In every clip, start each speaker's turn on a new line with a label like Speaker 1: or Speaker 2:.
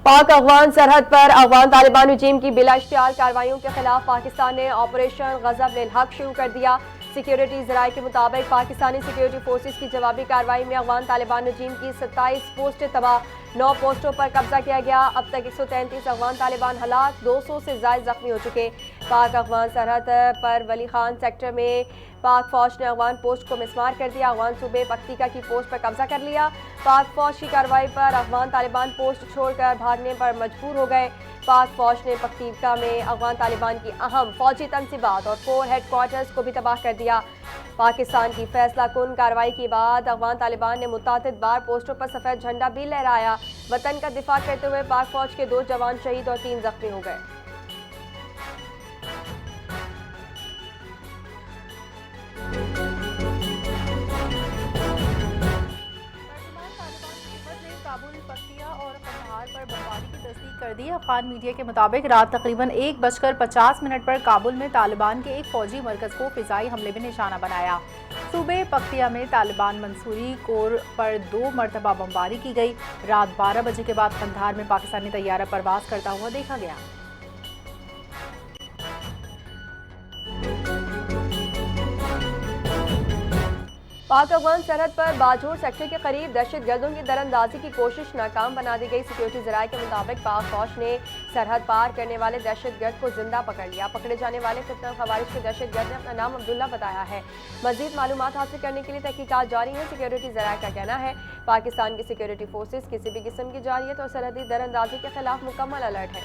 Speaker 1: पाक अफगान सरहद पर अफगान तालिबान रजीम की बिला इख्तियार कार्रवाइयों के खिलाफ पाकिस्तान ने ऑपरेशन गजब लिल हक शुरू कर दिया। सिक्योरिटी जराये के मुताबिक पाकिस्तानी सिक्योरिटी फोर्सेज की जवाबी कार्रवाई में अफगान तालिबान रजीम की 27 पोस्टें तबाह, 9 पोस्टों पर कब्जा किया गया। अब तक 133 अफगान तालिबान हलाक, 200 से ज्यादा जख्मी हो चुके। पाक अफगान सरहद पर वली खान सेक्टर में पाक फौज ने अफगान पोस्ट को मिसमार कर दिया। अफगान सूबे पख्तीका की पोस्ट पर कब्जा कर लिया। पाक फौज की कार्रवाई पर अफगान तालिबान पोस्ट छोड़कर भागने पर मजबूर हो गए। पाक फौज ने पख्तीका में अफगान तालिबान की अहम फौजी तनसीबात और कोर हेडक्वार्टर्स को भी तबाह कर दिया। पाकिस्तान की फैसला कुन कार्रवाई के बाद अफगान तालिबान ने मुतादिद बार पोस्टों पर सफेद झंडा भी लहराया। वतन का दिफा करते हुए पाक फौज के 2 जवान शहीद और 3 जख्मी हो गए।
Speaker 2: काबुल, पख्तिया और कंधार पर बमबारी की तस्दीक कर दी। अफगान मीडिया के मुताबिक रात तकरीबन 1:50 पर काबुल में तालिबान के एक फौजी मरकज को फिजाई हमले में निशाना बनाया। सूबे पख्तिया में तालिबान मंसूरी कोर पर 2 मरतबा बमबारी की गई। रात 12 बजे के बाद कंधार में पाकिस्तानी तैयारा परवाज करता हुआ देखा गया।
Speaker 1: पाक अफगान सरहद पर बाजोर सेक्टर के करीब दहशतगर्दों की दरअंदाजी की कोशिश नाकाम बना दी गई। सिक्योरिटी जराये के मुताबिक पाक फौज ने सरहद पार करने वाले दहशतगर्द को जिंदा पकड़ लिया। पकड़े जाने वाले फितना खवारिज के दहशतगर्द ने अपना नाम अब्दुल्ला बताया है। मजीद मालूमात हासिल करने के लिए तहकीकात जारी है। सिक्योरिटी जराये का कहना है पाकिस्तान की सिक्योरिटी फोर्सेज किसी भी किस्म की जारियत और सरहदी दरअंदाजी के खिलाफ मुकम्मल अलर्ट है।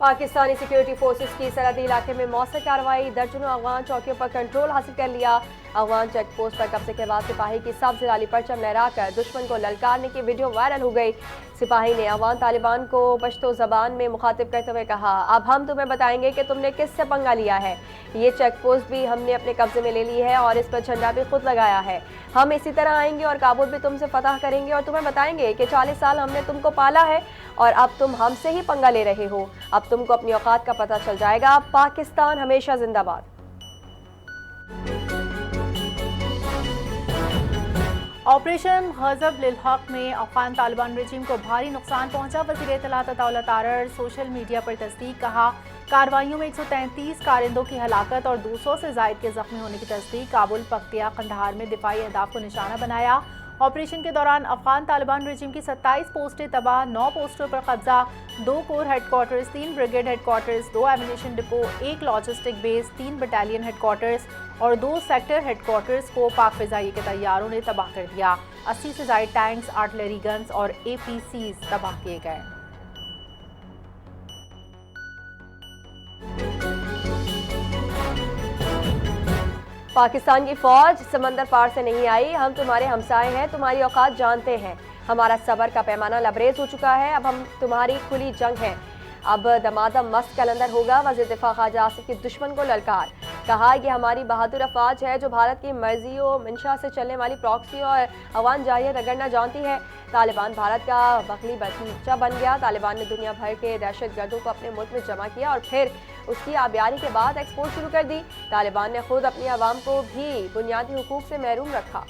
Speaker 1: पाकिस्तानी सिक्योरिटी फोर्सेज की सरहदी इलाके में मौसर कार्रवाई, दर्जनों अफगान चौकियों पर कंट्रोल हासिल कर लिया। अफगान चेक पोस्ट पर कब्जे के बाद सिपाही की सब्ज लाली परचम लहराकर दुश्मन को ललकारने की वीडियो वायरल हो गई। सिपाही ने अफगान तालिबान को पश्तो जबान में मुखातिब करते हुए कहा, अब हम तुम्हें बताएंगे कि तुमने किससे पंगा लिया है। ये चेक पोस्ट भी हमने अपने कब्जे में ले ली है और इस पर झंडा भी खुद लगाया है। हम इसी तरह आएंगे और काबुल भी तुमसे फतह करेंगे और तुम्हें बताएंगे कि 40 साल हमने तुमको पाला है और अब तुम हमसे ही पंगा ले रहे हो। अब तुमको अपनी औकात का पता चल जाएगा। पाकिस्तान हमेशा जिंदाबाद।
Speaker 2: ऑपरेशन गजब लिल हक में अफगान तालिबान रजीम को भारी नुकसान पहुंचा। वज़ीर इत्तलात अताउल्लाह तारर सोशल मीडिया पर तस्दीक, कहा कार्रवाइयों में 133 कारिंदों की हलाकत और 200 से जायद के जख्मी होने की तस्दीक। काबुल, पख्तिया, कंधार में दिफाई अहदाफ को निशाना बनाया। ऑपरेशन के दौरान अफगान तालिबान रजीम की 27 पोस्टें तबाह, 9 पोस्टों पर कब्जा, 2 core headquarters, 3 brigade headquarters, 2 ammunition depot, 1 logistic base, 3 battalion headquarters और 2 सेक्टर हेडक्वार्टर्स को पाक फिजाई के तैयारों ने तबाह कर दिया। 80 से ज्यादा टैंक्स, आर्टिलरी गन्स और APCs तबाह किए गए।
Speaker 1: पाकिस्तान की फौज समंदर पार से नहीं आई, हम तुम्हारे हमसाए हैं, तुम्हारी औकात जानते हैं। हमारा सब्र का पैमाना लबरेज हो चुका है, अब हम तुम्हारी खुली जंग है। अब दमादम मस्त कलंदर होगा। वज़ीर दिफा ख्वाजा आसिफ की दुश्मन को ललकार, कहा कि हमारी बहादुर अफवाज है जो भारत की मर्जी व मंशा से चलने वाली प्रॉक्सी और अवान जारियत रगड़ना जानती है। तालिबान भारत का बखली बच्चा बन गया। तालिबान ने दुनिया भर के दहशत गर्दों को अपने मुल्क में जमा किया और फिर उसकी आबियारी के बाद एक्सपोर्ट शुरू कर दी। तालिबान ने खुद अपनी आवाम को भी बुनियादी हुकूक से महरूम रखा।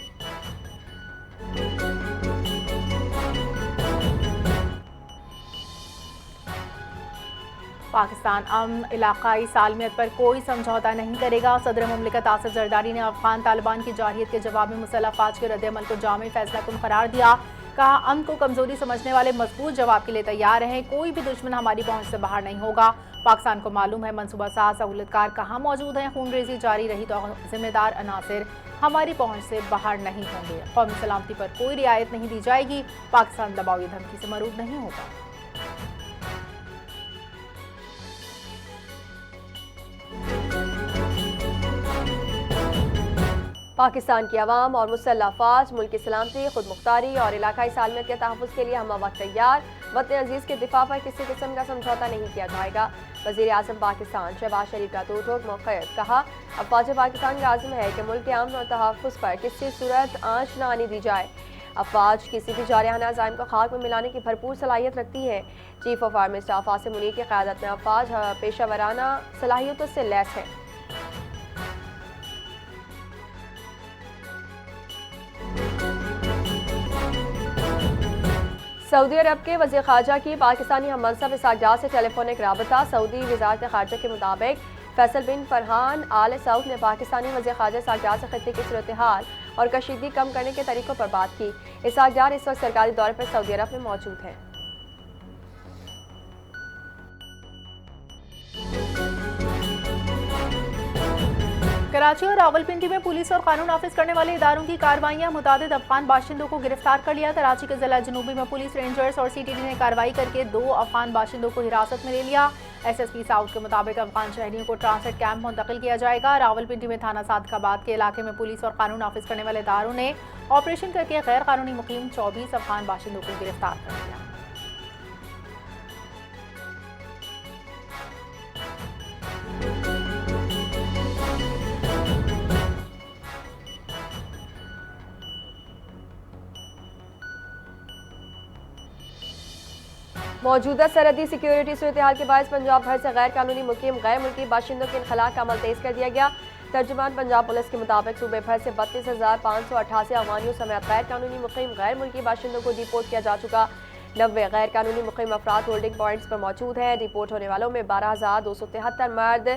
Speaker 2: पाकिस्तान अमन इलाकाई सालमियत पर कोई समझौता नहीं करेगा। सदर मुमलिकत आसिफ जरदारी ने अफगान तालिबान की जारहियत के जवाब में मुसल्लह अफवाज के रद्द-ए-अमल को जामी फैसला कुन करार दिया। कहा, अमन को कमजोरी समझने वाले मजबूत जवाब के लिए तैयार हैं। कोई भी दुश्मन हमारी पहुंच से बाहर नहीं होगा। पाकिस्तान को मालूम है मनसूबा साज सहूलतकार कहाँ मौजूद हैं। खूनरेजी जारी रही तो जिम्मेदार अनासिर हमारी पहुंच से बाहर नहीं होंगे। कौमी सलामती पर कोई रियायत नहीं दी जाएगी। पाकिस्तान दबाव या धमकी से मरूद नहीं होगा।
Speaker 1: पाकिस्तान की आवाम और मुसल्लह अफवाज मुल्क की सलामती, खुद मुख्तारी और इलाकाई सालमियत के तहफ़्फ़ुज़ के लिए हम वक्त तैयार। वतन अजीज़ के दिफा पर किसी किस्म का समझौता नहीं किया जाएगा। वज़ीर आज़म पाकिस्तान शहबाज शरीफ का दो टोक मौक़िफ़, कहा अफ़वाज पाकिस्तान का आज़म है कि मुल्क के अमन और तहफ़्फ़ुज़ पर किसी सूरत आँच न आने दी जाए। अफवाज किसी भी जारहाना अज़ाइम को खाक में मिलाने की भरपूर सलाहियत रखती है। Chief of army staff Asim Munir की क़यादत में अफवाज पेशावराना सलाहियतों से लैस है। सऊदी अरब के वज़ीर ख़ारजा की पाकिस्तानी हम मनसब इसहाक़ डार से टेलीफोनिक राबता। सऊदी वज़ारत ख़ारजा के मुताबिक फैसल बिन फरहान आल सऊद ने पाकिस्तानी वज़ीर ख़ारजा इसहाक़ डार से खित्ते की सूरत हाल और कशीदगी कम करने के तरीकों पर बात की। इसहाक़ डार इस वक्त सरकारी दौरे पर सऊदी अरब में मौजूद हैं।
Speaker 2: कराची और रावलपिंडी में पुलिस और कानून नाफिज करने वाले इदारों की कार्रवाइयां, मुतादिद अफगान बाशिंदों को गिरफ्तार कर लिया। कराची के जिला जनूबी में पुलिस, रेंजर्स और CTD ने कार्रवाई करके 2 अफगान बाशिंदों को हिरासत में ले लिया। SSP साउथ के मुताबिक अफगान शहरियों को ट्रांसिट कैंप मुंतकिल किया जाएगा। रावलपिंडी में थाना सादकाबाद के इलाके में पुलिस और कानून नाफिज करने वाले इदारों ने ऑपरेशन करके गैर कानूनी मुकीम 24 अफगान बाशिंदों को गिरफ्तार कर लिया।
Speaker 1: मौजूदा सरहदी सिक्योरिटी सूरत हाल के बायस पंजाब भर से गैर कानूनी मुकीम गैर मुल्की बाशिंदों के इनखला का अमल तेज कर दिया गया। तर्जुमान पंजाब पुलिस के मुताबिक सूबे भर से 32,588 अफगानियों समेत गैर कानूनी मुकीम गैर मुल्की बाशिंदों को डिपोर्ट किया जा चुका। 90 गैर कानूनी मुकीम अफराद होल्डिंग पॉइंट्स पर मौजूद हैं। डिपोर्ट होने वालों में 12,273 मर्द,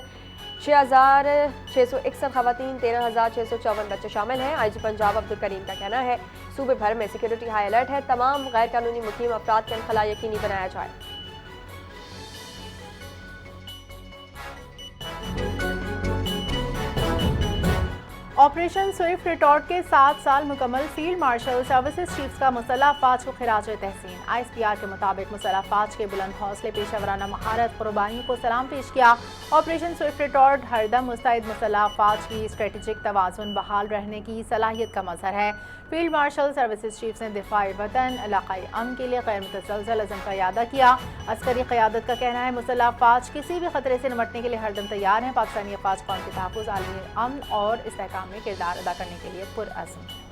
Speaker 1: 6,661 खवातीन, 13,654 बच्चे शामिल हैं। IG पंजाब अब्दुल करीम का कहना है सूबे भर में सिक्योरिटी हाई अलर्ट है। तमाम गैर कानूनी मुकीम अफराद का इनखला यकीनी बनाया जाए।
Speaker 2: ऑपरेशन स्विफ्ट रिटॉर्ट के 7 साल मुकम्मल फील्ड मार्शल सर्विसेज चीफ्स का मुसल्लह अफवाज को खिराज तहसीन। ISPR के मुताबिक मुसल्लह अफवाज के बुलंद हौसले, पेशावराना महारत, कुर्बानियों को सलाम पेश किया। ऑपरेशन स्विफ्ट रिटॉर्ट हरदम मुस्तैद मुसल्लह अफवाज की स्ट्रेटेजिक तवाज़ुन बहाल रहने की सलाहियत का मज़हर है। फील्ड मार्शल सर्विसेज चीफ्स ने दिफाई वतन, इलाकाई अमन के लिए गैर मुतसलसल अज़म का इयादा किया। अस्करी क़यादत का कहना है मुसल्लह अफवाज किसी भी खतरे से निपटने के लिए हरदम तैयार हैं। पाकिस्तानी अफवाज कौम के तहफ़्फ़ुज़, आलमी अमन और इस्तेहकाम में किरदार अदा करने के लिए पुरअज़्म है।